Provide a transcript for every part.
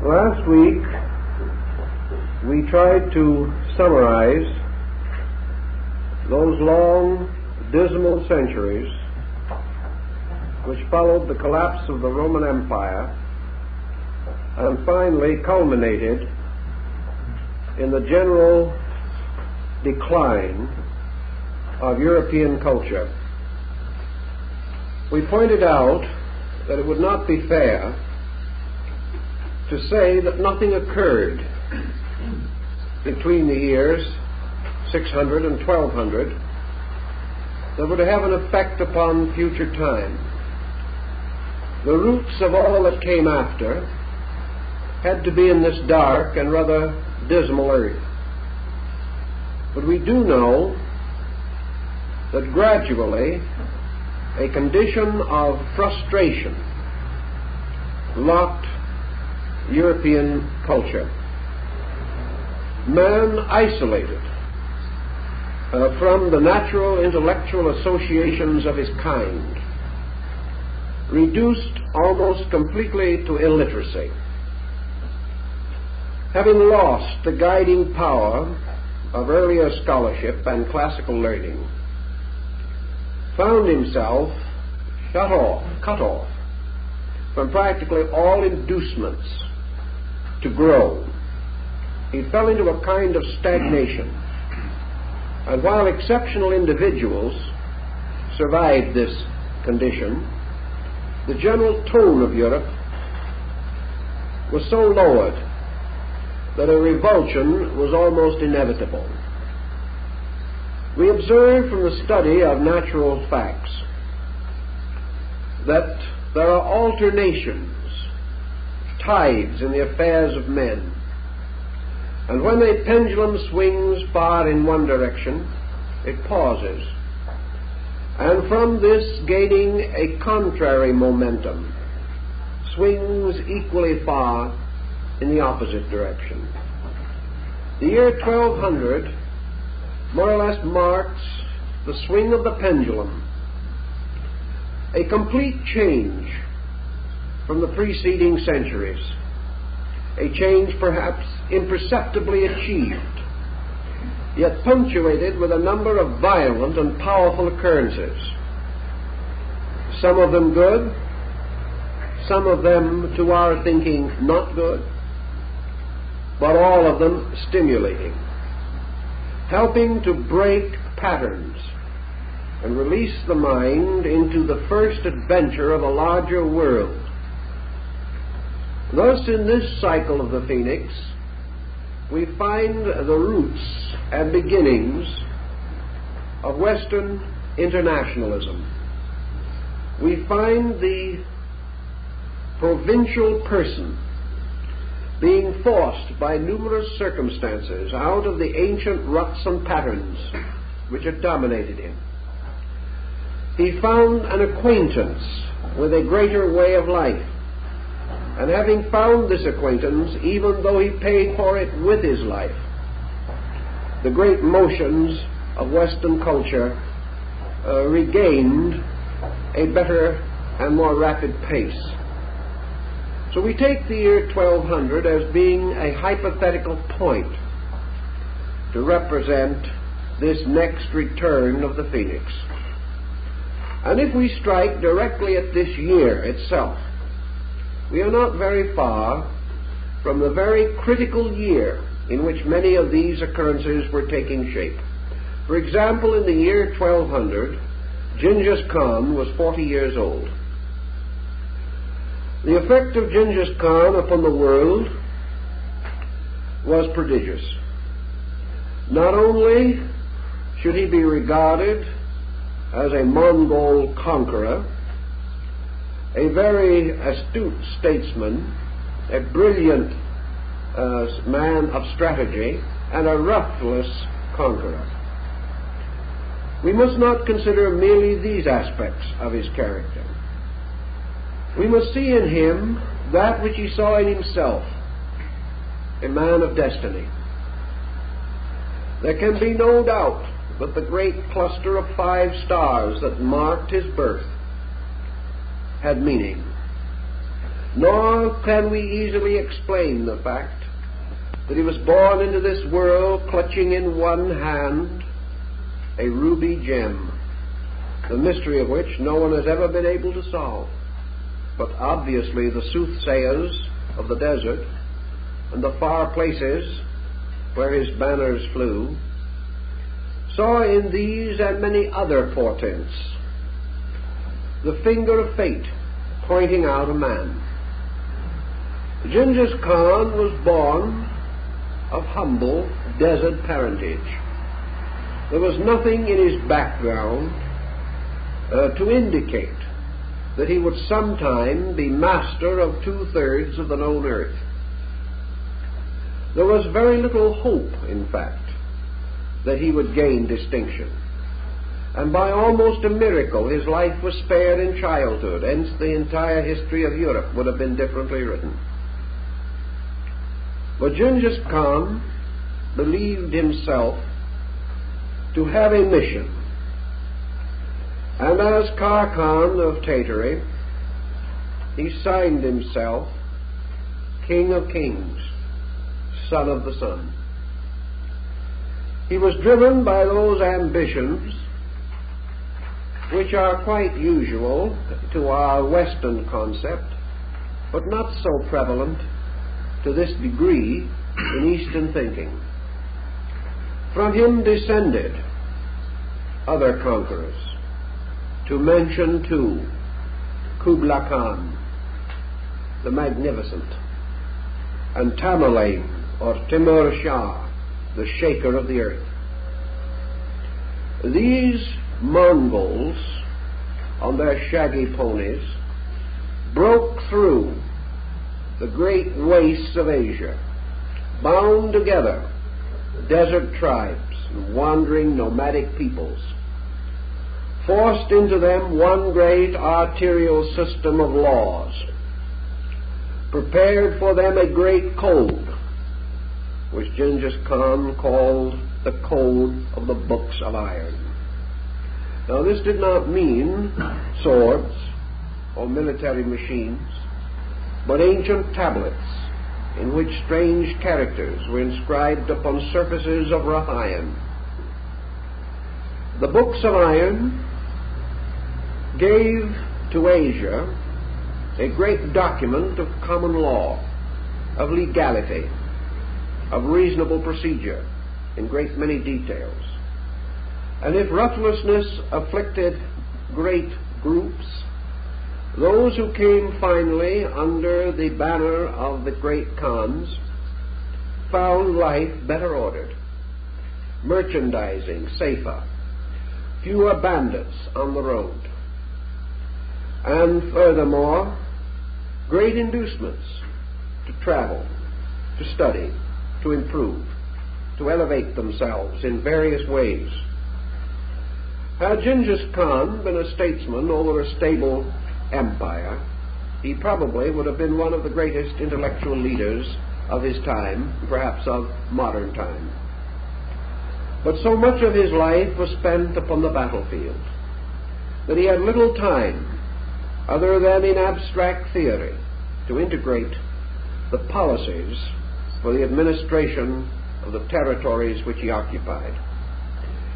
Last week, we tried to summarize those long, dismal centuries which followed the collapse of the Roman Empire and finally culminated in the general decline of European culture. We pointed out that it would not be fair to say that nothing occurred between the years 600 and 1200 that would have an effect upon future time. The roots of all that came after had to be in this dark and rather dismal earth. But we do know that gradually a condition of frustration locked European culture. Man isolated from the natural intellectual associations of his kind, reduced almost completely to illiteracy, having lost the guiding power of earlier scholarship and classical learning, found himself cut off from practically all inducements to grow. He fell into a kind of stagnation. And while exceptional individuals survived this condition, the general tone of Europe was so lowered that a revulsion was almost inevitable. We observe from the study of natural facts that there are alternations, tides in the affairs of men. And when a pendulum swings far in one direction, it pauses. And from this, gaining a contrary momentum, swings equally far in the opposite direction. The year 1200 more or less marks the swing of the pendulum, a complete change from the preceding centuries, a change perhaps imperceptibly achieved, yet punctuated with a number of violent and powerful occurrences, some of them good, some of them, to our thinking, not good, but all of them stimulating, helping to break patterns and release the mind into the first adventure of a larger world. Thus, in this cycle of the Phoenix, we find the roots and beginnings of Western internationalism. We find the provincial person being forced by numerous circumstances out of the ancient ruts and patterns which had dominated him. He found an acquaintance with a greater way of life, and having found this acquaintance, even though he paid for it with his life, the great motions of Western culture regained a better and more rapid pace. So we take the year 1200 as being a hypothetical point to represent this next return of the Phoenix. And if we strike directly at this year itself, we are not very far from the very critical year in which many of these occurrences were taking shape. For example, in the year 1200, Genghis Khan was 40 years old. The effect of Genghis Khan upon the world was prodigious. Not only should he be regarded as a Mongol conqueror, a very astute statesman, a brilliant man of strategy, and a ruthless conqueror. We must not consider merely these aspects of his character. We must see in him that which he saw in himself, a man of destiny. There can be no doubt that the great cluster of 5 stars that marked his birth had meaning. nor can we easily explain the fact that he was born into this world clutching in one hand a ruby gem, the mystery of which no one has ever been able to solve. But obviously the soothsayers of the desert and the far places where his banners flew saw in these and many other portents the finger of fate pointing out a man. Genghis Khan was born of humble desert parentage. There was nothing in his background to indicate that he would sometime be master of 2/3 of the known earth. There was very little hope, in fact, that he would gain distinction. And by almost a miracle his life was spared in childhood, hence the entire history of Europe would have been differently written. But Genghis Khan believed himself to have a mission. And as Khan of Tartary, he signed himself King of Kings, Son of the Sun. He was driven by those ambitions which are quite usual to our Western concept, but not so prevalent to this degree in Eastern thinking. From him descended other conquerors, to mention two: Kublai Khan, the Magnificent, and Tamerlane, or Timur Shah, the Shaker of the Earth. These Mongols, on their shaggy ponies, broke through the great wastes of Asia, bound together desert tribes and wandering nomadic peoples, forced into them one great arterial system of laws, prepared for them a great code, which Genghis Khan called the Code of the Books of Iron. Now, this did not mean swords or military machines, but ancient tablets in which strange characters were inscribed upon surfaces of rough iron. The Books of Iron gave to Asia a great document of common law, of legality, of reasonable procedure in great many details. And if roughlessness afflicted great groups, those who came finally under the banner of the great Khans found life better ordered, merchandising safer, fewer bandits on the road, and furthermore, great inducements to travel, to study, to improve, to elevate themselves in various ways. Had Genghis Khan been a statesman over a stable empire, he probably would have been one of the greatest intellectual leaders of his time, perhaps of modern time. But so much of his life was spent upon the battlefield that he had little time, other than in abstract theory, to integrate the policies for the administration of the territories which he occupied.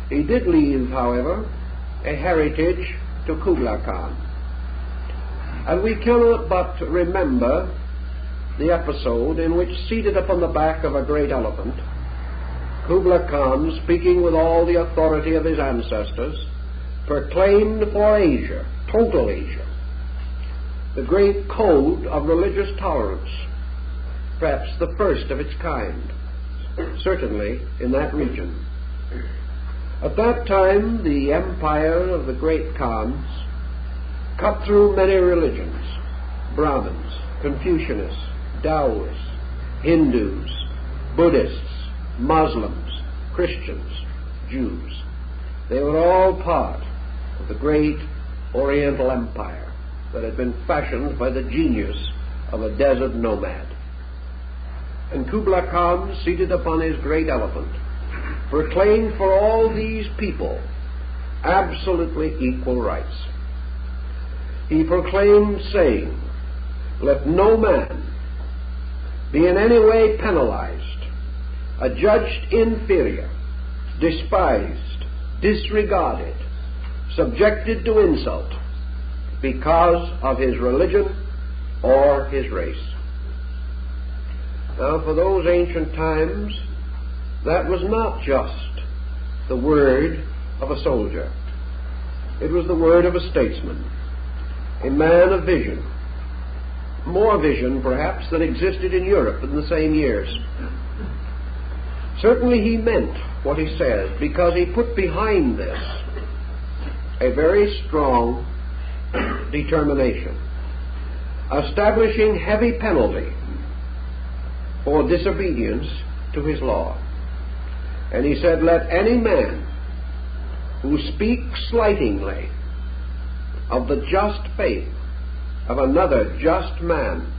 He did leave, however, a heritage to Kublai Khan. And we cannot but remember the episode in which, seated upon the back of a great elephant, Kublai Khan, speaking with all the authority of his ancestors, proclaimed for Asia, total Asia, the great code of religious tolerance, perhaps the first of its kind, certainly in that region. At that time, the empire of the great Khans cut through many religions: Brahmins, Confucianists, Taoists, Hindus, Buddhists, Muslims, Christians, Jews. They were all part of the great Oriental Empire that had been fashioned by the genius of a desert nomad. And Kublai Khan, seated upon his great elephant, proclaimed for all these people absolutely equal rights. He proclaimed, saying let no man be in any way penalized, adjudged inferior, despised, disregarded, subjected to insult because of his religion or his race. Now, for those ancient times, that was not just the word of a soldier. It was the word of a statesman, a man of vision, more vision perhaps than existed in Europe in the same years. Certainly he meant what he says, because he put behind this a very strong determination, establishing heavy penalty for disobedience to his law. And he said, let any man who speaks slightingly of the just faith of another just man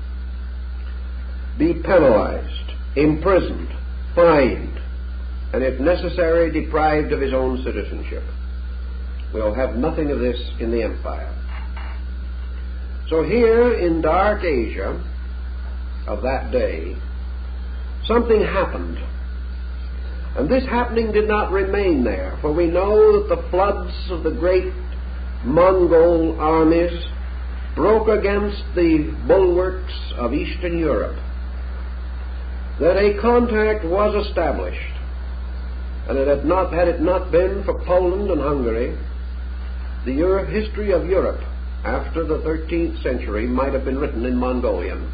be penalized, imprisoned, fined, and if necessary deprived of his own citizenship. We'll have nothing of this in the empire. So here in dark Asia of that day, something happened. And this happening did not remain there, for we know that the floods of the great Mongol armies broke against the bulwarks of Eastern Europe, that a contact was established, and had it not been for Poland and Hungary, the history of Europe after the 13th century might have been written in Mongolian.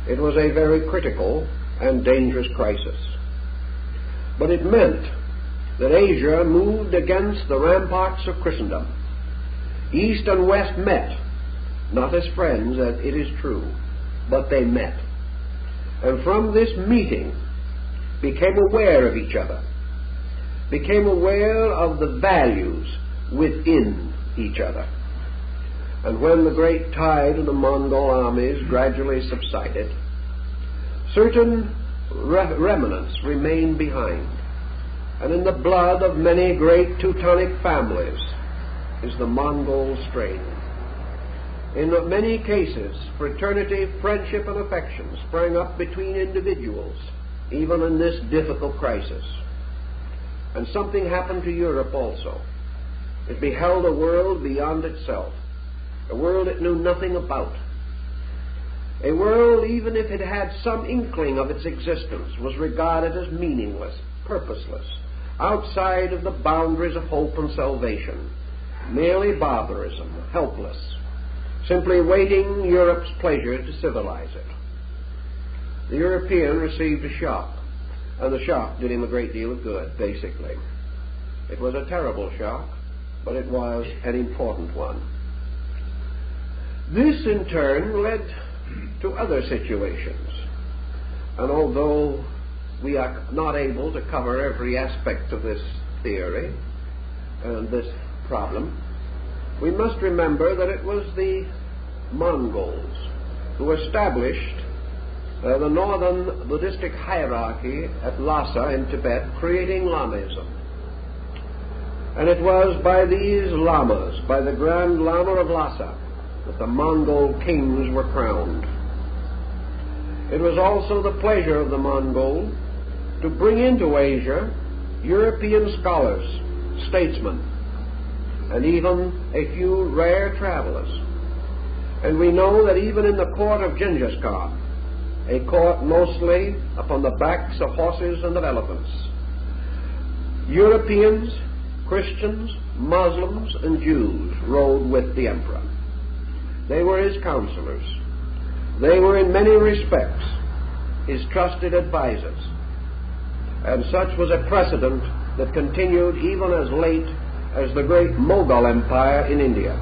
It was a very critical and dangerous crisis. But it meant that Asia moved against the ramparts of Christendom. East and West met, not as friends, as it is true, but they met. And from this meeting became aware of each other, became aware of the values within each other. And when the great tide of the Mongol armies gradually subsided, certain remnants remained behind. And in the blood of many great Teutonic families is the Mongol strain. In many cases, fraternity, friendship, and affection sprang up between individuals, even in this difficult crisis. And something happened to Europe also. It beheld a world beyond itself, a world it knew nothing about. A world, even if it had some inkling of its existence, was regarded as meaningless, purposeless, outside of the boundaries of hope and salvation, merely barbarism, helpless, simply waiting Europe's pleasure to civilize it. The European received a shock, and the shock did him a great deal of good, basically. It was a terrible shock, but it was an important one. This, in turn, led to other situations. And although we are not able to cover every aspect of this theory and this problem, we must remember that it was the Mongols who established the northern Buddhistic hierarchy at Lhasa in Tibet, creating Lamaism. And it was by these lamas, by the Grand Lama of Lhasa, that the Mongol kings were crowned. It was also the pleasure of the Mongol to bring into Asia European scholars, statesmen, and even a few rare travelers. And we know that even in the court of Genghis Khan, a court mostly upon the backs of horses and of elephants, Europeans, Christians, Muslims, and Jews rode with the emperor. They were his counselors. They were in many respects his trusted advisors. And such was a precedent that continued even as late as the great Mughal Empire in India.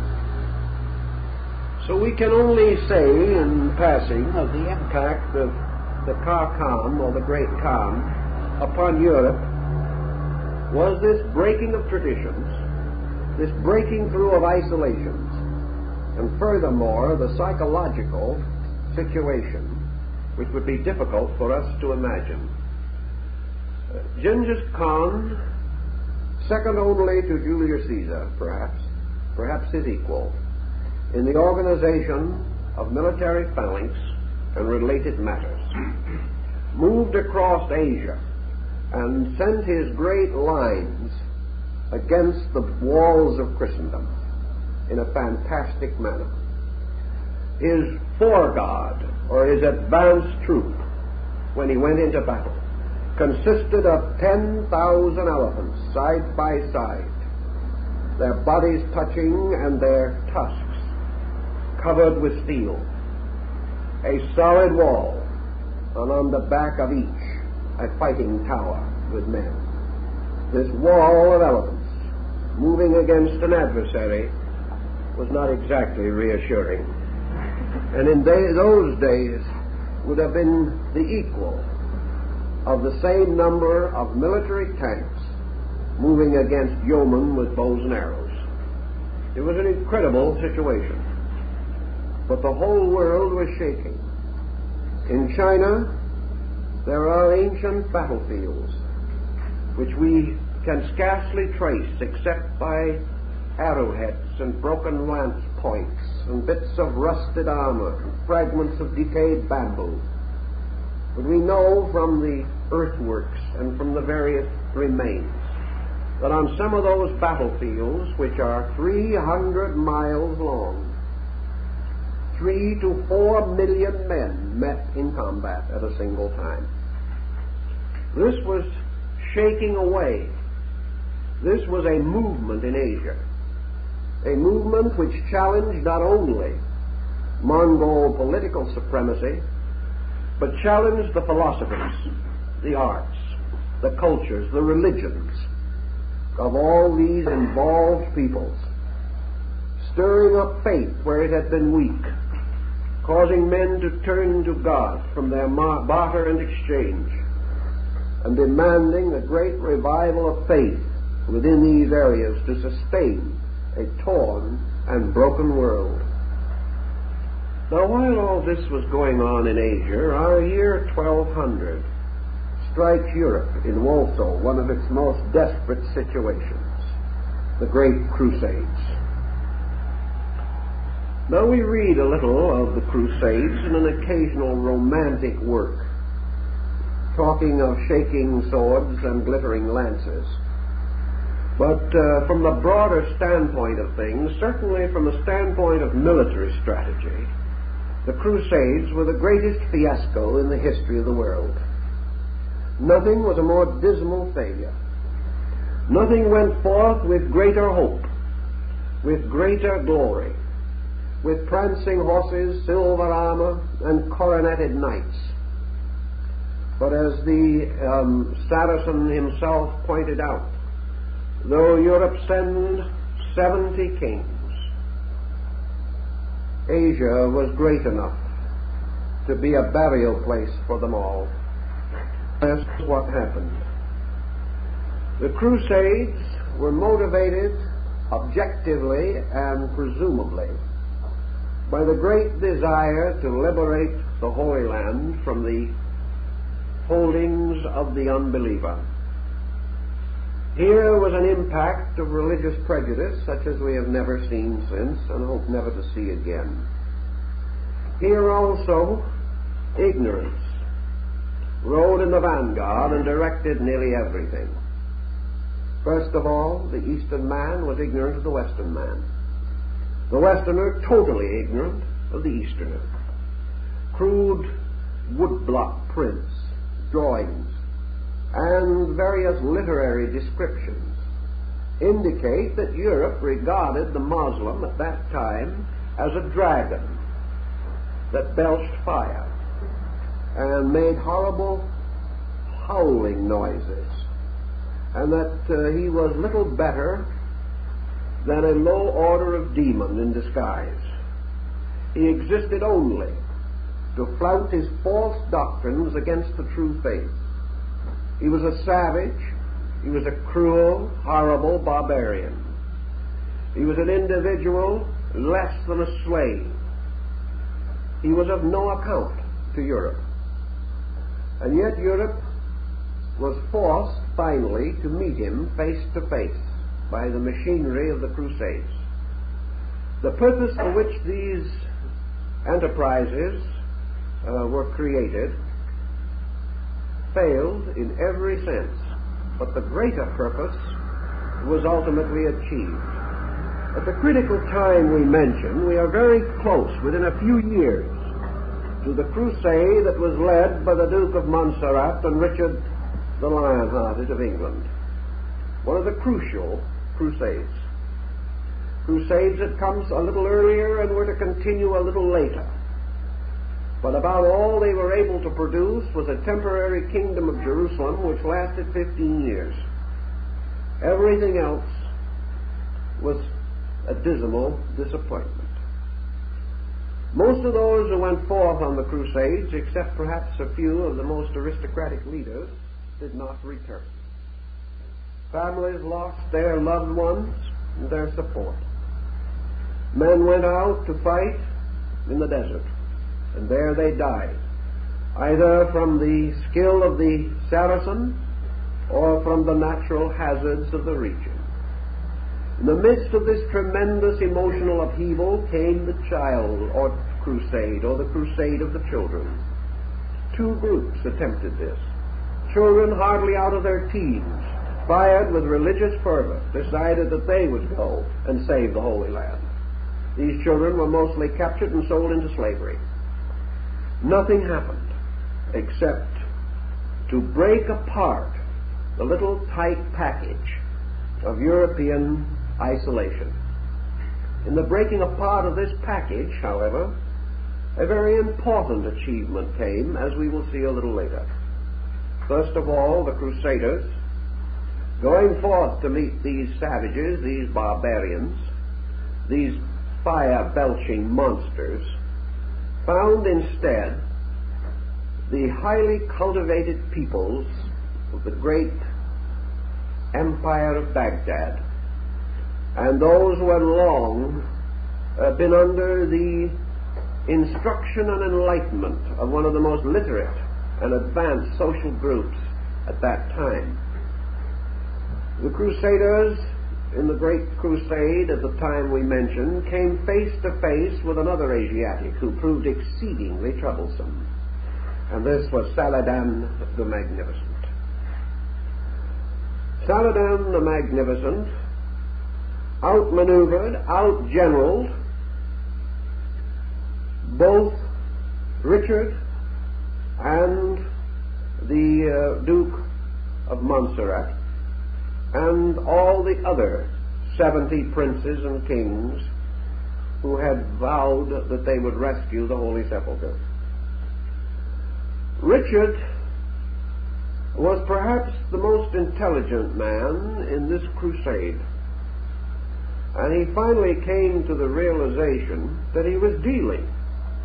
So we can only say in passing of the impact of the Khan, or the Great Khan, upon Europe was this breaking of traditions, this breaking through of isolations, and furthermore the psychological situation, which would be difficult for us to imagine. Genghis Khan, second only to Julius Caesar, perhaps his equal, in the organization of military phalanx and related matters, moved across Asia and sent his great lines against the walls of Christendom in a fantastic manner. His foreguard, or his advance troop, when he went into battle, consisted of 10,000 elephants side by side, their bodies touching and their tusks covered with steel, a solid wall, and on the back of each a fighting tower with men. This wall of elephants moving against an adversary was not exactly reassuring, and in those days would have been the equal of the same number of military tanks moving against yeomen with bows and arrows. It was an incredible situation, but the whole world was shaking. In China, there are ancient battlefields which we can scarcely trace except by arrowheads and broken lance points and bits of rusted armor and fragments of decayed bamboo. But we know from the earthworks and from the various remains that on some of those battlefields, which are 300 miles long, 3 to 4 million men met in combat at a single time. This was shaking away. This was a movement in Asia, a movement which challenged not only Mongol political supremacy, but challenged the philosophers, the arts, the cultures, the religions of all these involved peoples, stirring up faith where it had been weak, causing men to turn to God from their barter and exchange, and demanding a great revival of faith within these areas to sustain a torn and broken world. Now, while all this was going on in Asia, our year 1200 strikes Europe in also one of its most desperate situations, the Great Crusades. Now, we read a little of the Crusades in an occasional romantic work, talking of shaking swords and glittering lances. But from the broader standpoint of things, certainly from the standpoint of military strategy, the Crusades were the greatest fiasco in the history of the world. Nothing was a more dismal failure. Nothing went forth with greater hope, with greater glory, with prancing horses, silver armor, and coroneted knights. But as the Saracen himself pointed out, though Europe send 70 kings, Asia was great enough to be a burial place for them all. That's what happened. The Crusades were motivated objectively and presumably by the great desire to liberate the Holy Land from the holdings of the unbeliever. Here was an impact of religious prejudice such as we have never seen since and hope never to see again. Here also, ignorance rode in the vanguard and directed nearly everything. First of all, the Eastern man was ignorant of the Western man. The Westerner totally ignorant of the Easterner. Crude woodblock prints, drawings, and various literary descriptions indicate that Europe regarded the Moslem at that time as a dragon that belched fire and made horrible howling noises, and that he was little better than a low order of demon in disguise. He existed only to flout his false doctrines against the true faith. He was a savage. He was a cruel, horrible barbarian. He was an individual less than a slave. He was of no account to Europe. And yet Europe was forced finally to meet him face to face by the machinery of the Crusades. The purpose for which these enterprises were created failed in every sense, but the greater purpose was ultimately achieved. At the critical time we mention, we are very close, within a few years, to the crusade that was led by the Duke of Montserrat and Richard the Lion-Hearted of England. One of the crucial crusades. Crusades that comes a little earlier and were to continue a little later. But about all they were able to produce was a temporary kingdom of Jerusalem which lasted 15 years. Everything else was a dismal disappointment. Most of those who went forth on the Crusades, except perhaps a few of the most aristocratic leaders, did not return. Families lost their loved ones and their support. Men went out to fight in the desert, and there they died, either from the skill of the Saracen or from the natural hazards of the region. In the midst of this tremendous emotional upheaval came the child or crusade, or the crusade of the children. Two groups attempted this. Children hardly out of their teens, fired with religious fervor, decided that they would go and save the Holy Land. These children were mostly captured and sold into slavery. Nothing happened except to break apart the little tight package of European isolation. In the breaking apart of this package, however, a very important achievement came, as we will see a little later. First of all, the Crusaders, going forth to meet these savages, these barbarians, these fire-belching monsters, found instead the highly cultivated peoples of the great empire of Baghdad, and those who had long been under the instruction and enlightenment of one of the most literate and advanced social groups at that time. The Crusaders, in the Great Crusade at the time we mentioned, came face to face with another Asiatic who proved exceedingly troublesome, and this was Saladin the Magnificent. Saladin the Magnificent outmaneuvered, outgeneraled both Richard and the Duke of Montserrat and all the other 70 princes and kings who had vowed that they would rescue the Holy Sepulchre. Richard was perhaps the most intelligent man in this crusade, and he finally came to the realization that he was dealing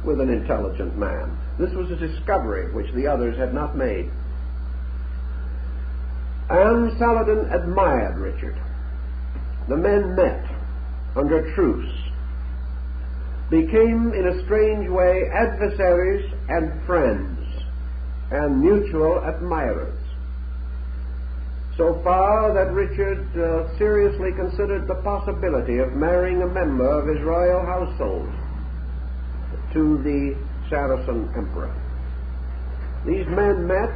with an intelligent man. This was a discovery which the others had not made. And Saladin admired Richard. The men met under truce, became in a strange way adversaries and friends and mutual admirers, so far that Richard seriously considered the possibility of marrying a member of his royal household to the Saracen emperor. These men met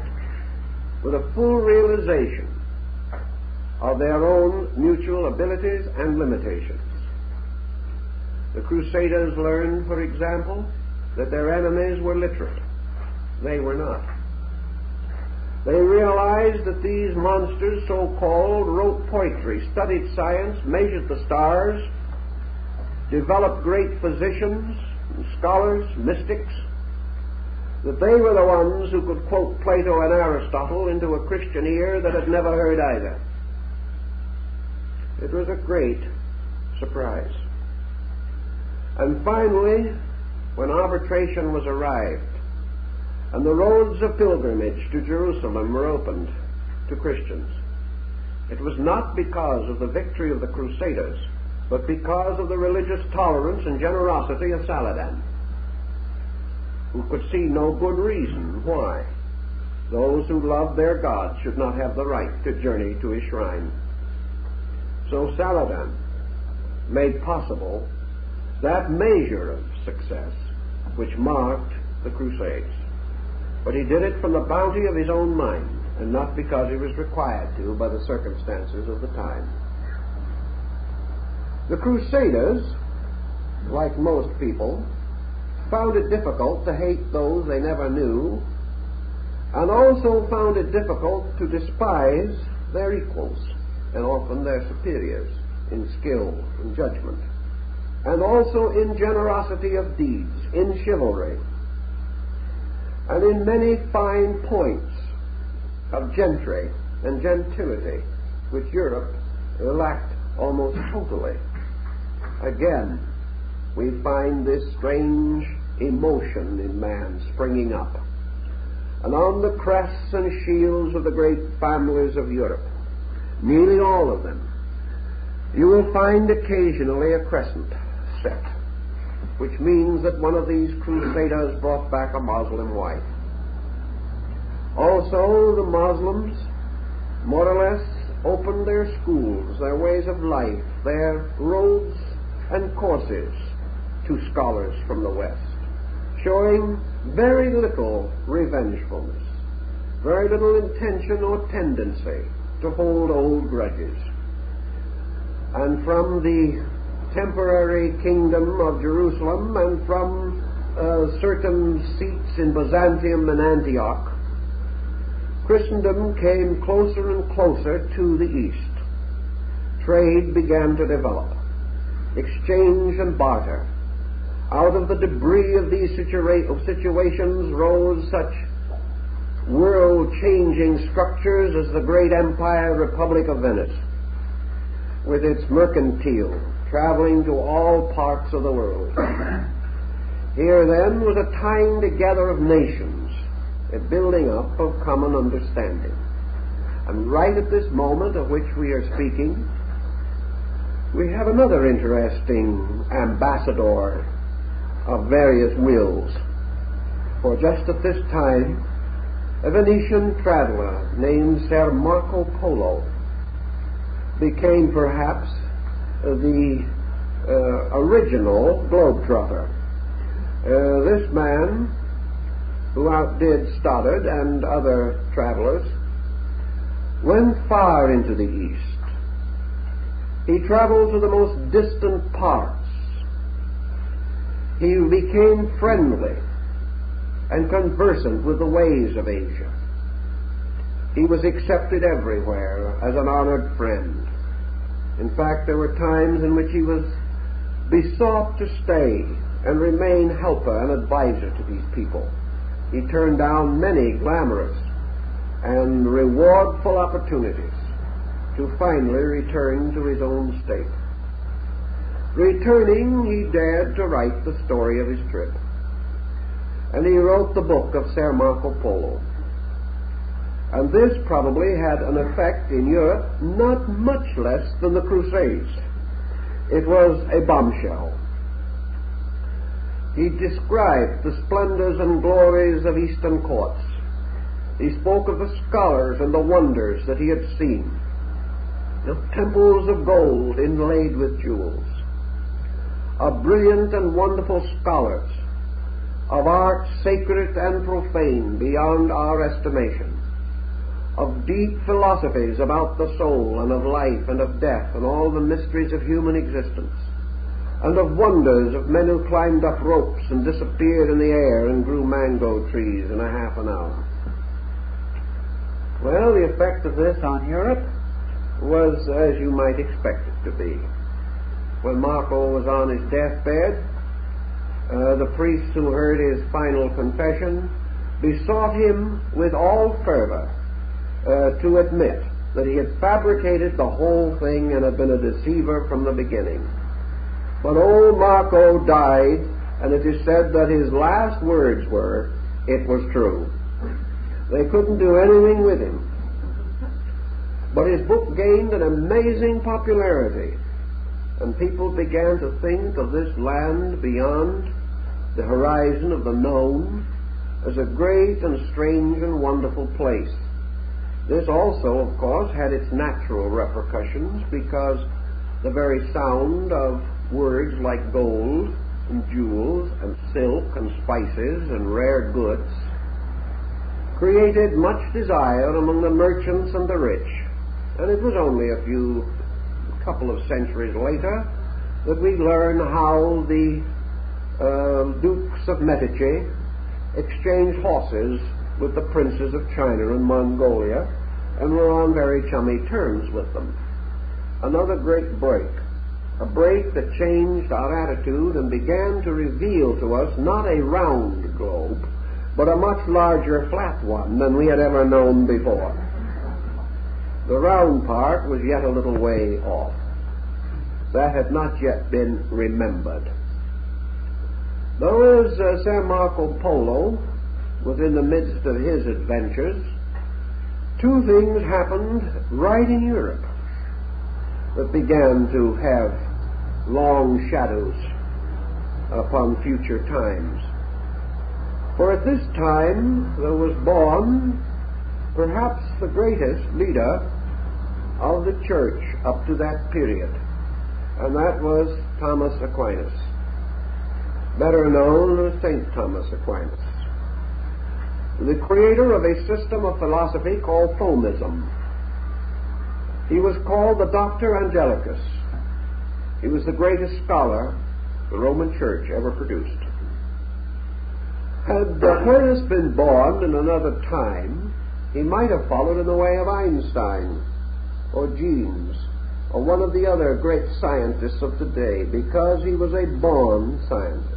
with a full realization of their own mutual abilities and limitations. The Crusaders learned, for example, that their enemies were literate. They were not. They realized that these monsters, so-called, wrote poetry, studied science, measured the stars, developed great physicians, scholars, mystics, that they were the ones who could quote Plato and Aristotle into a Christian ear that had never heard either. It was a great surprise. And finally, when arbitration was arrived, and the roads of pilgrimage to Jerusalem were opened to Christians, it was not because of the victory of the Crusaders, but because of the religious tolerance and generosity of Saladin, who could see no good reason why those who loved their God should not have the right to journey to his shrine. So Saladin made possible that measure of success which marked the Crusades. But he did it from the bounty of his own mind, and not because he was required to by the circumstances of the time. The Crusaders, like most people, found it difficult to hate those they never knew, and also found it difficult to despise their equals, and often their superiors, in skill and judgment, and also in generosity of deeds, in chivalry, and in many fine points of gentry and gentility, which Europe lacked almost totally. Again, we find this strange emotion in man springing up. And on the crests and shields of the great families of Europe, nearly all of them, you will find occasionally a crescent set, which means that one of these crusaders brought back a Muslim wife. Also, the Muslims more or less opened their schools, their ways of life, their roads and courses to scholars from the West, showing very little revengefulness, very little intention or tendency to hold old grudges. And from the temporary kingdom of Jerusalem and from certain seats in Byzantium and Antioch, Christendom came closer and closer to the East. Trade began to develop, exchange and barter. Out of the debris of these situations rose such world-changing structures as the great Empire Republic of Venice, with its mercantile traveling to all parts of the world. Here, then, was a tying together of nations, a building up of common understanding. And right at this moment of which we are speaking, we have another interesting ambassador of various wills. For just at this time, a Venetian traveler named Sir Marco Polo became perhaps the original globetrotter. This man, who outdid Stoddard and other travelers, went far into the East. He traveled to the most distant parts. He became friendly and conversant with the ways of Asia. He was accepted everywhere as an honored friend. In fact, there were times in which he was besought to stay and remain helper and advisor to these people. He turned down many glamorous and rewardful opportunities to finally return to his own state. Returning, he dared to write the story of his trip, and he wrote the book of Sir Marco Polo. And this probably had an effect in Europe not much less than the Crusades. It was a bombshell. He described the splendors and glories of Eastern courts. He spoke of the scholars and the wonders that he had seen, of temples of gold inlaid with jewels, of brilliant and wonderful scholars, of art sacred and profane beyond our estimation, of deep philosophies about the soul and of life and of death and all the mysteries of human existence, and of wonders of men who climbed up ropes and disappeared in the air and grew mango trees in a half an hour. Well, the effect of this on Europe was as you might expect it to be. When Marco was on his deathbed, the priests who heard his final confession besought him with all fervor to admit that he had fabricated the whole thing and had been a deceiver from the beginning. But old Marco died, and it is said that his last words were, "It was true." They couldn't do anything with him. But his book gained an amazing popularity, and people began to think of this land beyond the horizon of the known as a great and strange and wonderful place. This also, of course, had its natural repercussions, because the very sound of words like gold and jewels and silk and spices and rare goods created much desire among the merchants and the rich. And it was only a couple of centuries later that we learn how the Dukes of Medici exchanged horses with the princes of China and Mongolia and were on very chummy terms with them. Another great break, a break that changed our attitude and began to reveal to us not a round globe, but a much larger flat one than we had ever known before. The round part was yet a little way off. That had not yet been remembered. Though as Sir Marco Polo was in the midst of his adventures, two things happened right in Europe that began to have long shadows upon future times. For at this time there was born perhaps the greatest leader of the church up to that period, and that was Thomas Aquinas, better known as St. Thomas Aquinas, the creator of a system of philosophy called Thomism. He was called the Doctor Angelicus. He was the greatest scholar the Roman Church ever produced. Had Aquinas been born in another time, he might have followed in the way of Einstein or Jeans or one of the other great scientists of today, because he was a born scientist.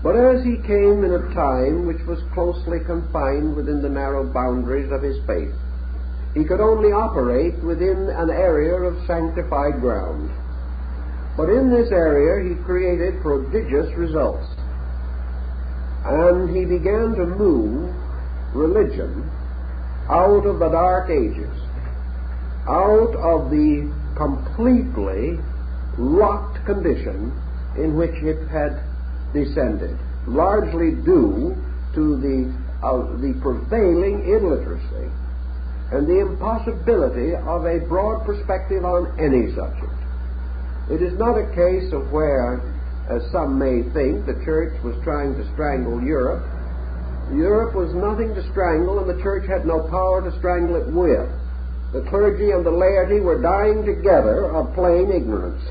But as he came in a time which was closely confined within the narrow boundaries of his faith, he could only operate within an area of sanctified ground. But in this area he created prodigious results. And he began to move religion out of the Dark Ages, out of the completely locked condition in which it had descended, largely due to the prevailing illiteracy and the impossibility of a broad perspective on any subject. It is not a case of where, as some may think, the church was trying to strangle Europe. Europe was nothing to strangle, and the church had no power to strangle it with. The clergy and the laity were dying together of plain ignorance,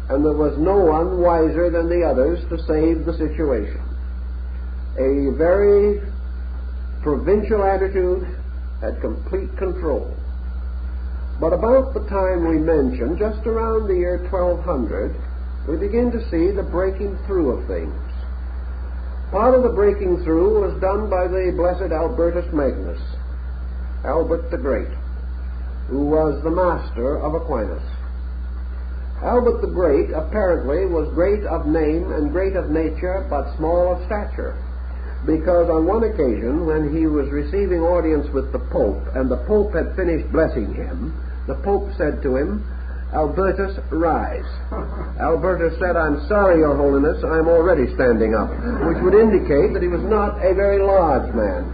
and there was no one wiser than the others to save the situation. A very provincial attitude had complete control. But about the time we mentioned, just around the year 1200, we begin to see the breaking through of things. Part of the breaking through was done by the blessed Albertus Magnus, Albert the Great, who was the master of Aquinas. Albert the Great apparently was great of name and great of nature, but small of stature, because on one occasion when he was receiving audience with the Pope, and the Pope had finished blessing him, the Pope said to him, "Albertus, rise." Albertus said, "I'm sorry, Your Holiness, I'm already standing up," which would indicate that he was not a very large man.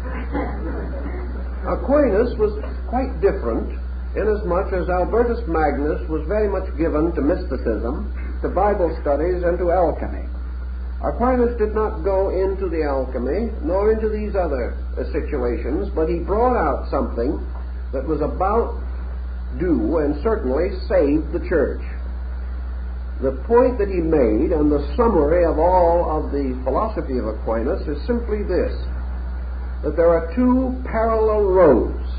Aquinas was quite different, inasmuch as Albertus Magnus was very much given to mysticism, to Bible studies, and to alchemy. Aquinas did not go into the alchemy, nor into these other situations, but he brought out something that was about due and certainly saved the church. The point that he made, and the summary of all of the philosophy of Aquinas, is simply this: that there are two parallel roads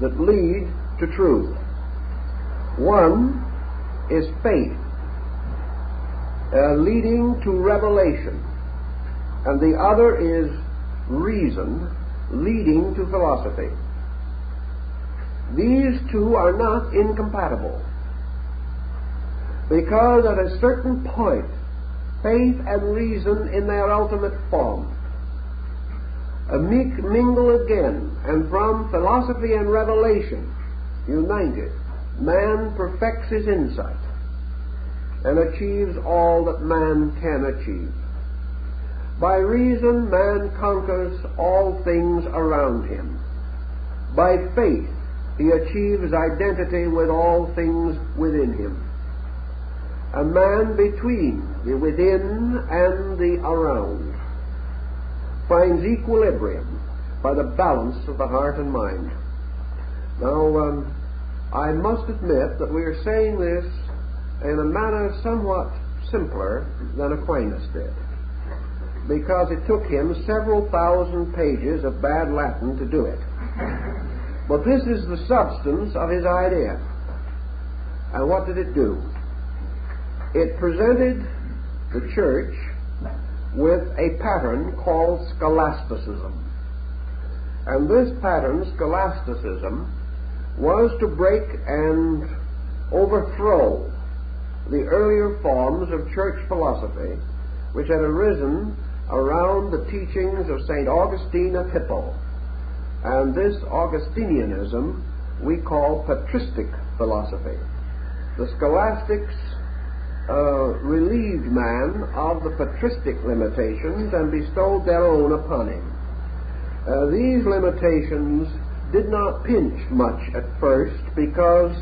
that lead to truth. One is faith, leading to revelation, and the other is reason, leading to philosophy. These two are not incompatible, because at a certain point, faith and reason in their ultimate form mingle again, and from philosophy and revelation united, man perfects his insight and achieves all that man can achieve. By reason, man conquers all things around him. By faith, he achieves identity with all things within him. a man between the within and the around, finds equilibrium by the balance of the heart and mind. Now, I must admit that we are saying this in a manner somewhat simpler than Aquinas did, because it took him several thousand pages of bad Latin to do it. But this is the substance of his idea. And what did it do? It presented the church with a pattern called scholasticism. And this pattern, scholasticism, was to break and overthrow the earlier forms of church philosophy which had arisen around the teachings of St. Augustine of Hippo. And this Augustinianism we call patristic philosophy. The scholastics relieved man of the patristic limitations and bestowed their own upon him. These limitations did not pinch much at first, because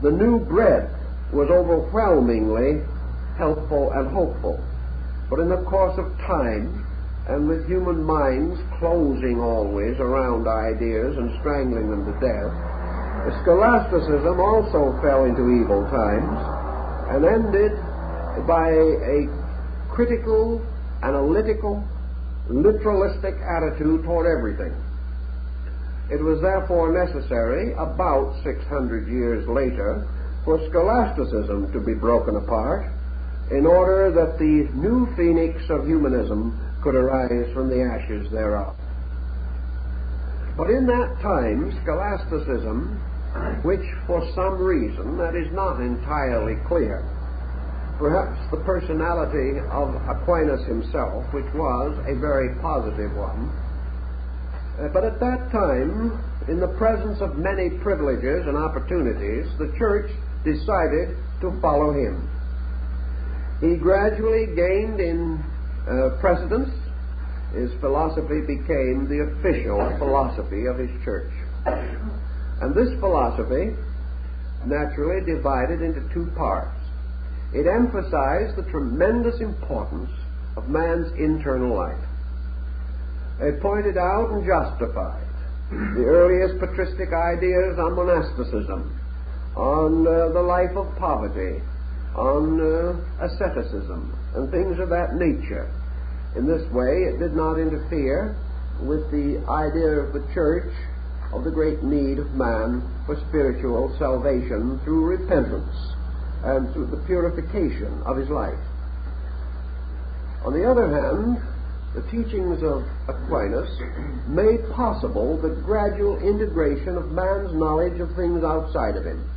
the new bread was overwhelmingly helpful and hopeful. But in the course of time, and with human minds closing always around ideas and strangling them to death, scholasticism also fell into evil times and ended by a critical, analytical, literalistic attitude toward everything. It was therefore necessary, about 600 years later, for scholasticism to be broken apart in order that the new phoenix of humanism could arise from the ashes thereof. But in that time, scholasticism, which for some reason that is not entirely clear, perhaps the personality of Aquinas himself, which was a very positive one, but at that time, in the presence of many privileges and opportunities, the church decided to follow him. He gradually gained in precedence. His philosophy became the official philosophy of his church. And this philosophy naturally divided into two parts. It emphasized the tremendous importance of man's internal life. It pointed out and justified the earliest patristic ideas on monasticism, on the life of poverty, on asceticism, and things of that nature. In this way, it did not interfere with the idea of the church of the great need of man for spiritual salvation through repentance and through the purification of his life. On the other hand, the teachings of Aquinas made possible the gradual integration of man's knowledge of things outside of him.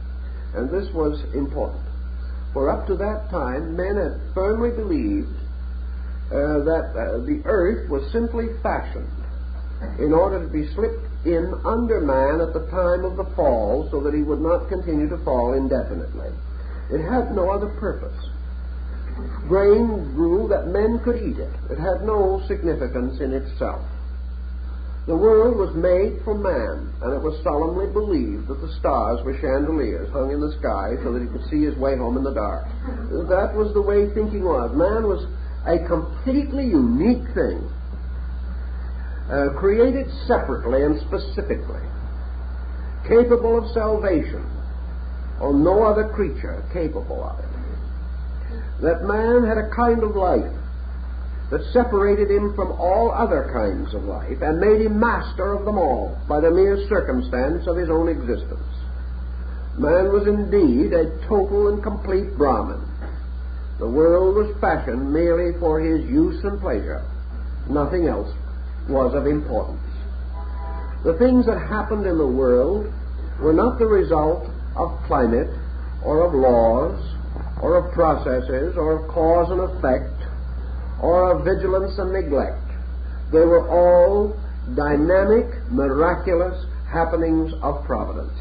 And this was important. For up to that time, men had firmly believed that the earth was simply fashioned in order to be slipped in under man at the time of the fall, so that he would not continue to fall indefinitely. It had no other purpose. Grain grew that men could eat it. It had no significance in itself. The world was made for man, and it was solemnly believed that the stars were chandeliers hung in the sky so that he could see his way home in the dark. That was the way thinking was. Man was a completely unique thing, created separately and specifically, capable of salvation, or no other creature capable of it. That man had a kind of life that separated him from all other kinds of life and made him master of them all by the mere circumstance of his own existence. Man was indeed a total and complete Brahmin. The world was fashioned merely for his use and pleasure. Nothing else was of importance. The things that happened in the world were not the result of climate or of laws or of processes or of cause and effect or of vigilance and neglect. They were all dynamic, miraculous happenings of providence.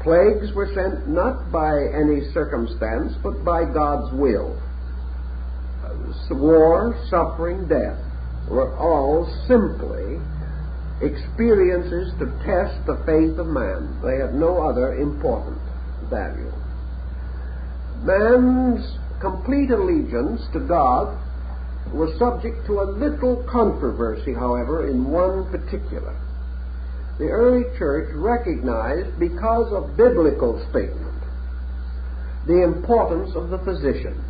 Plagues were sent not by any circumstance, but by God's will. War, suffering, death were all simply experiences to test the faith of man. They had no other important value. Man's complete allegiance to God was subject to a little controversy, however, in one particular. The early church recognized, because of biblical statement, the importance of the physician.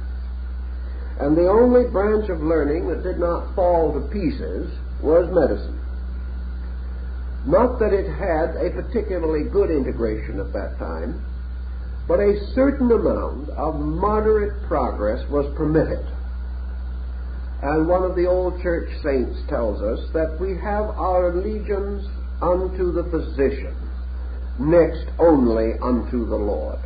And the only branch of learning that did not fall to pieces was medicine. Not that it had a particularly good integration at that time, but a certain amount of moderate progress was permitted. And one of the old church saints tells us that we have our allegiance unto the physician, next only unto the Lord.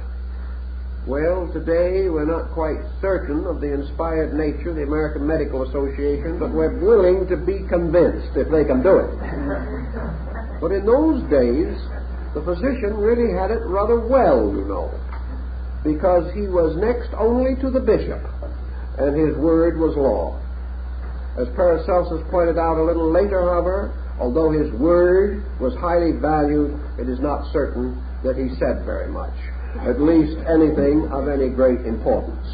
Well, today we're not quite certain of the inspired nature of the American Medical Association, but we're willing to be convinced if they can do it. But in those days, the physician really had it rather well, you know, because he was next only to the bishop, and his word was law. As Paracelsus pointed out a little later, however, although his word was highly valued, it is not certain that he said very much, at least anything of any great importance.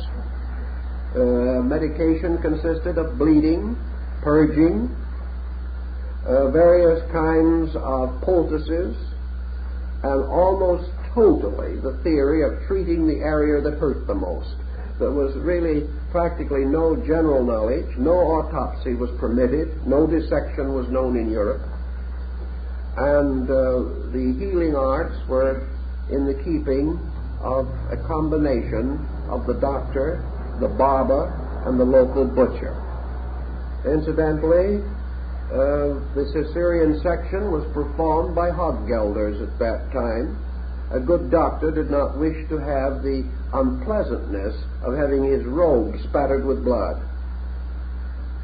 Medication consisted of bleeding, purging, various kinds of poultices, and almost totally the theory of treating the area that hurt the most. There was really practically no general knowledge, no autopsy was permitted, no dissection was known in Europe, and the healing arts were in the keeping of a combination of the doctor, the barber, and the local butcher. Incidentally, the Caesarean section was performed by hoggelders at that time. A good doctor did not wish to have the unpleasantness of having his robe spattered with blood.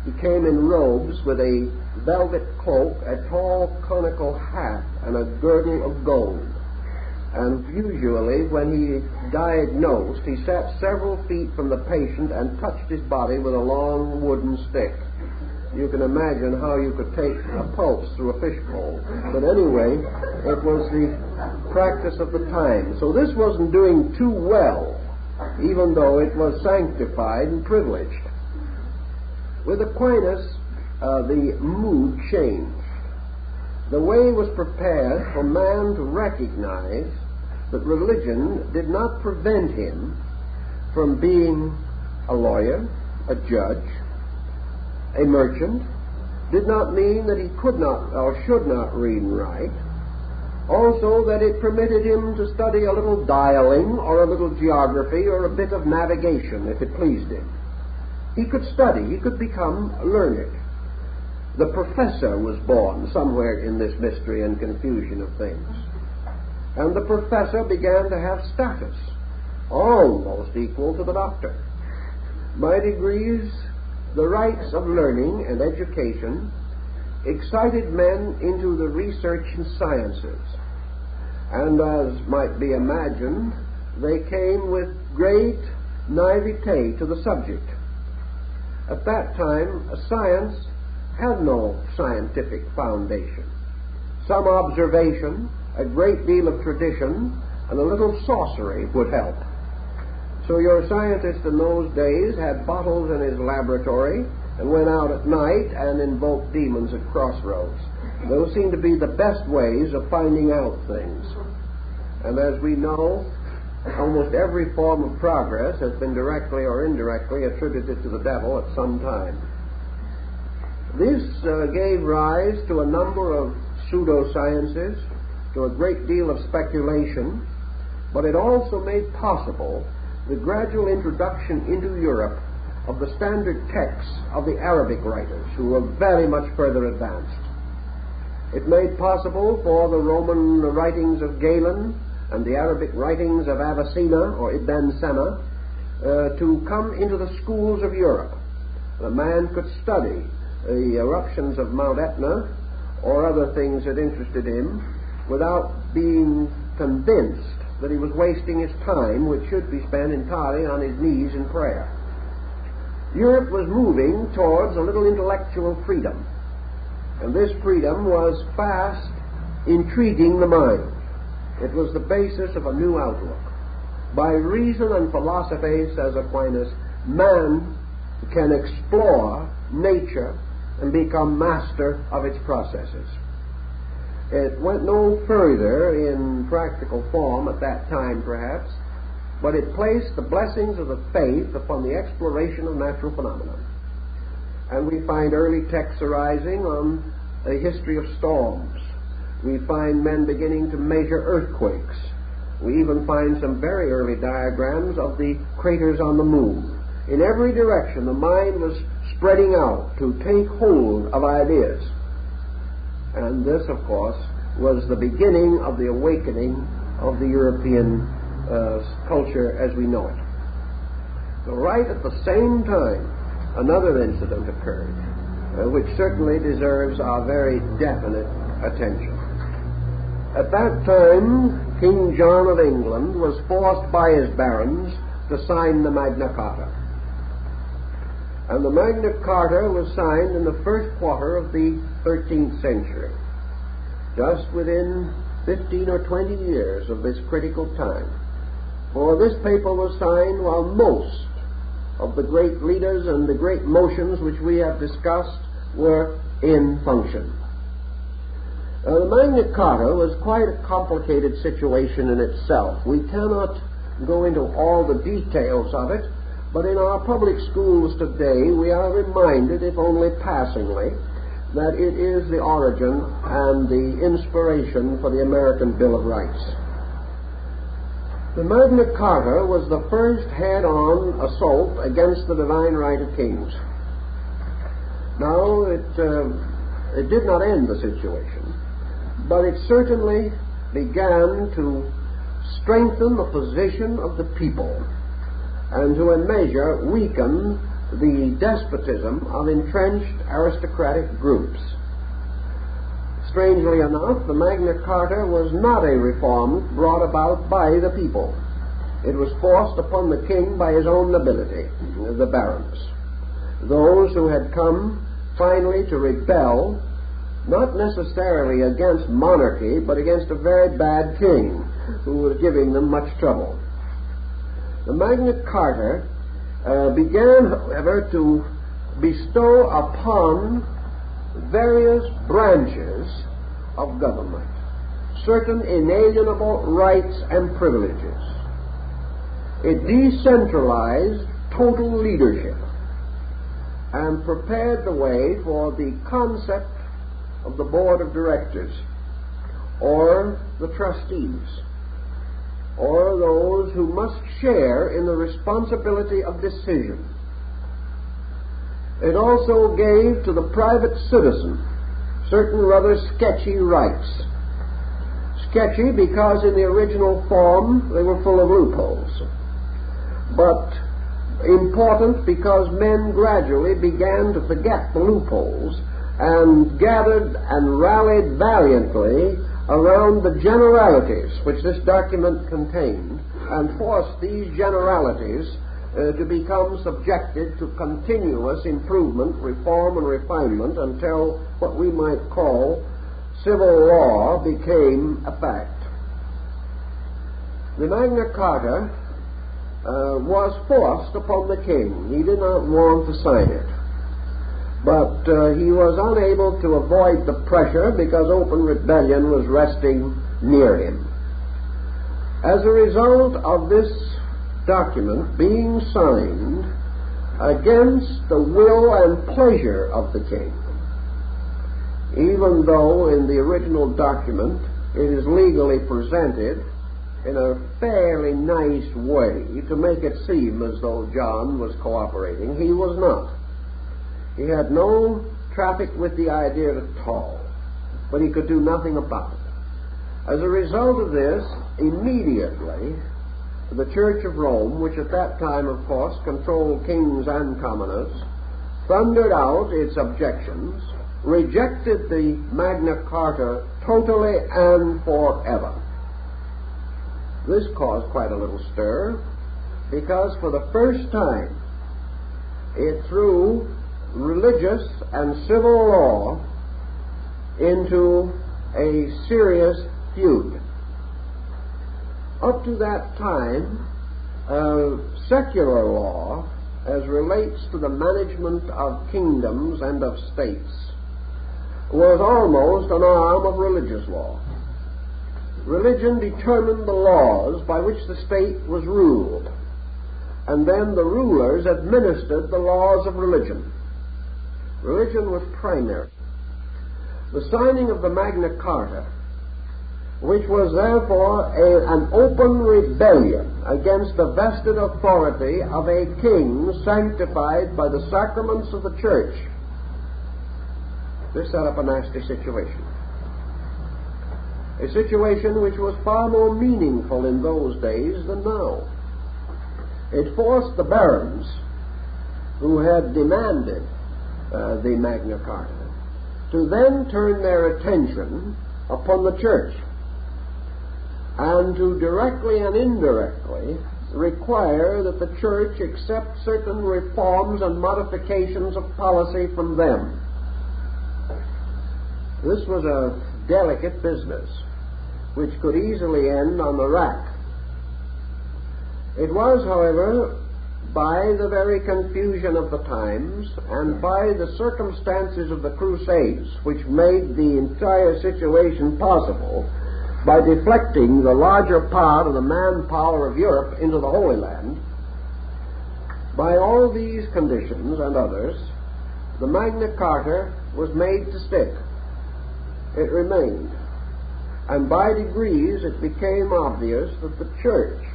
He came in robes with a velvet cloak, a tall conical hat, and a girdle of gold. And usually when he diagnosed, he sat several feet from the patient and touched his body with a long wooden stick. You can imagine how you could take a pulse through a fishbowl. But anyway, it was the practice of the time. So this wasn't doing too well, even though it was sanctified and privileged. With Aquinas, the mood changed. The way was prepared for man to recognize that religion did not prevent him from being a lawyer, a judge, a merchant, did not mean that he could not or should not read and write. Also that it permitted him to study a little dialing or a little geography or a bit of navigation if it pleased him. He could study, he could become learned. The professor was born somewhere in this mystery and confusion of things. And the professor began to have status, almost equal to the doctor. By degrees, the rights of learning and education excited men into the research in sciences. And as might be imagined, they came with great naivete to the subject. At that time, science had no scientific foundation. Some observation, a great deal of tradition, and a little sorcery would help. So your scientist in those days had bottles in his laboratory and went out at night and invoked demons at crossroads. Those seem to be the best ways of finding out things. And as we know, almost every form of progress has been directly or indirectly attributed to the devil at some time. This gave rise to a number of pseudosciences, to a great deal of speculation, but it also made possible the gradual introduction into Europe of the standard texts of the Arabic writers, who were very much further advanced. It made possible for the Roman writings of Galen and the Arabic writings of Avicenna or Ibn Sina to come into the schools of Europe. A man could study the eruptions of Mount Etna or other things that interested him without being convinced that he was wasting his time, which should be spent entirely on his knees in prayer. Europe was moving towards a little intellectual freedom, and this freedom was fast intriguing the mind. It was the basis of a new outlook. By reason and philosophy, says Aquinas, man can explore nature and become master of its processes. It went no further in practical form at that time, perhaps, but it placed the blessings of the faith upon the exploration of natural phenomena. And we find early texts arising on a history of storms. We find men beginning to measure earthquakes. We even find some very early diagrams of the craters on the moon. In every direction, the mind was spreading out to take hold of ideas. And this, of course, was the beginning of the awakening of the European culture as we know it. So right at the same time, another incident occurred, which certainly deserves our very definite attention. At that time, King John of England was forced by his barons to sign the Magna Carta. And the Magna Carta was signed in the first quarter of the 13th century, just within 15 or 20 years of this critical time. For this paper was signed while most of the great leaders and the great motions which we have discussed were in function. The Magna Carta was quite a complicated situation in itself. We cannot go into all the details of it, but in our public schools today we are reminded, if only passingly, that it is the origin and the inspiration for the American Bill of Rights. The Magna Carta was the first head-on assault against the divine right of kings. Now, it did not end the situation, but it certainly began to strengthen the position of the people and to a measure weaken the despotism of entrenched aristocratic groups. Strangely enough, the Magna Carta was not a reform brought about by the people. It was forced upon the king by his own nobility, the barons, those who had come finally to rebel, not necessarily against monarchy, but against a very bad king who was giving them much trouble. The Magna Carta began, however, to bestow upon various branches of government certain inalienable rights and privileges. It decentralized total leadership and prepared the way for the concept of the board of directors or the trustees or those who must share in the responsibility of decision. It also gave to the private citizen certain rather sketchy rights. Sketchy because in the original form they were full of loopholes, but important because men gradually began to forget the loopholes and gathered and rallied valiantly around the generalities which this document contained and forced these generalities to become subjected to continuous improvement, reform, and refinement until what we might call civil law became a fact. The Magna Carta was forced upon the king. He did not want to sign it, but he was unable to avoid the pressure because open rebellion was resting near him. As a result of this document being signed against the will and pleasure of the king, even though in the original document it is legally presented in a fairly nice way to make it seem as though John was cooperating, he was not. He had no traffic with the idea at all, but he could do nothing about it. As a result of this, immediately the Church of Rome, which at that time, of course, controlled kings and commoners, thundered out its objections, rejected the Magna Carta totally and forever. This caused quite a little stir, because for the first time it threw religious and civil law into a serious feud. Up to that time, secular law, as relates to the management of kingdoms and of states, was almost an arm of religious law. Religion determined the laws by which the state was ruled, and then the rulers administered the laws of religion. Religion was primary. The signing of the Magna Carta, which was therefore an open rebellion against the vested authority of a king sanctified by the sacraments of the church, this set up a nasty situation. A situation which was far more meaningful in those days than now. It forced the barons, who had demanded the Magna Carta, to then turn their attention upon the church and to directly and indirectly require that the church accept certain reforms and modifications of policy from them. This was a delicate business which could easily end on the rack. It was, however, by the very confusion of the times and by the circumstances of the Crusades, which made the entire situation possible by deflecting the larger part of the manpower of Europe into the Holy Land, by all these conditions and others, the Magna Carta was made to stick. It remained. And by degrees it became obvious that the church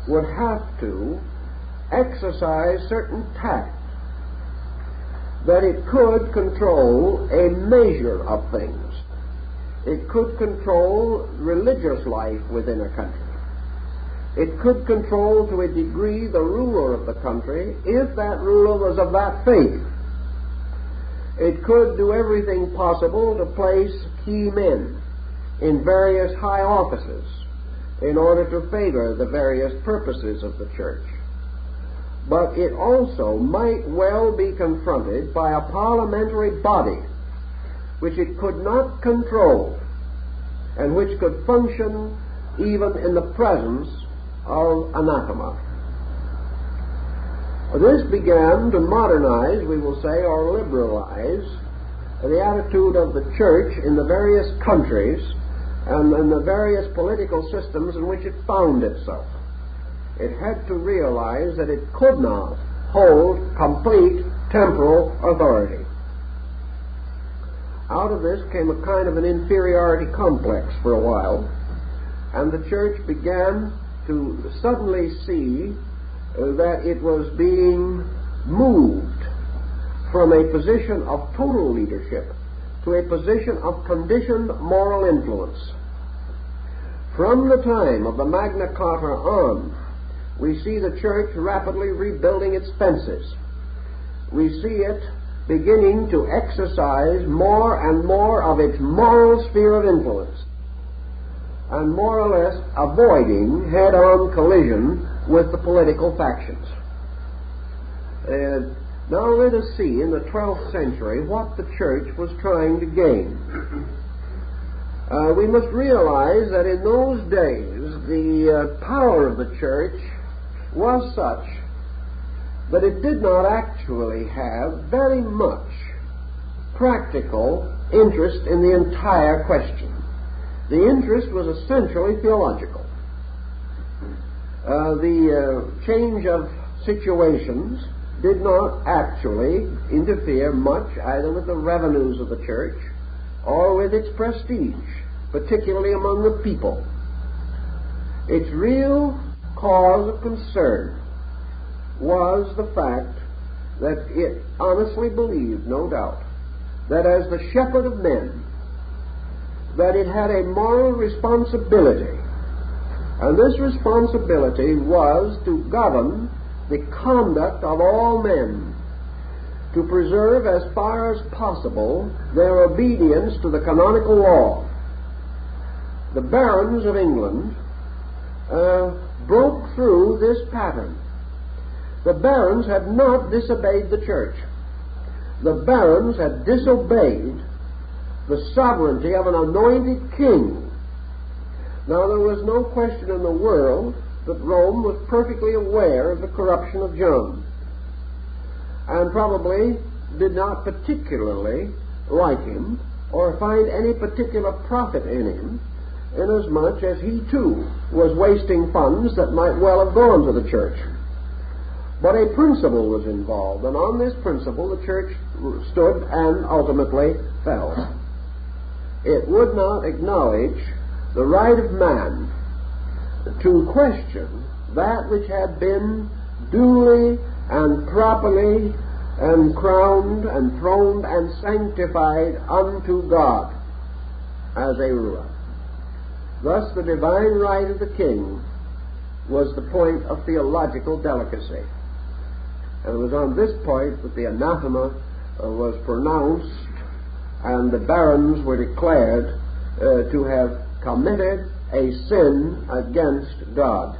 would have to exercise certain tact, that it could control a measure of things. It could control religious life within a country. It could control to a degree the ruler of the country, if that ruler was of that faith. It could do everything possible to place key men in various high offices in order to favor the various purposes of the church. But it also might well be confronted by a parliamentary body which it could not control and which could function even in the presence of anathema. This began to modernize, we will say, or liberalize the attitude of the church in the various countries and in the various political systems in which it found itself. It had to realize that it could not hold complete temporal authority. Out of this came a kind of an inferiority complex for a while, and the church began to suddenly see that it was being moved from a position of total leadership to a position of conditioned moral influence. From the time of the Magna Carta on, we see the church rapidly rebuilding its fences. We see it beginning to exercise more and more of its moral sphere of influence, and more or less avoiding head-on collision with the political factions. Now let us see in the 12th century what the church was trying to gain. We must realize that in those days the power of the church was such that it did not actually have very much practical interest in the entire question. The interest was essentially theological. The change of situations did not actually interfere much either with the revenues of the church or with its prestige, particularly among the people. Its real cause of concern was the fact that it honestly believed, no doubt, that as the shepherd of men, that it had a moral responsibility, and this responsibility was to govern the conduct of all men, to preserve as far as possible their obedience to the canonical law. The barons of England broke through this pattern. The barons had not disobeyed the church. The barons had disobeyed the sovereignty of an anointed king. Now, there was no question in the world that Rome was perfectly aware of the corruption of John, and probably did not particularly like him or find any particular profit in him, inasmuch as he too was wasting funds that might well have gone to the church. But a principle was involved, and on this principle the church stood and ultimately fell. It would not acknowledge the right of man to question that which had been duly and properly and crowned and throned and sanctified unto God as a ruler. Thus the divine right of the king was the point of theological delicacy. And it was on this point that the anathema was pronounced and the barons were declared to have committed a sin against God.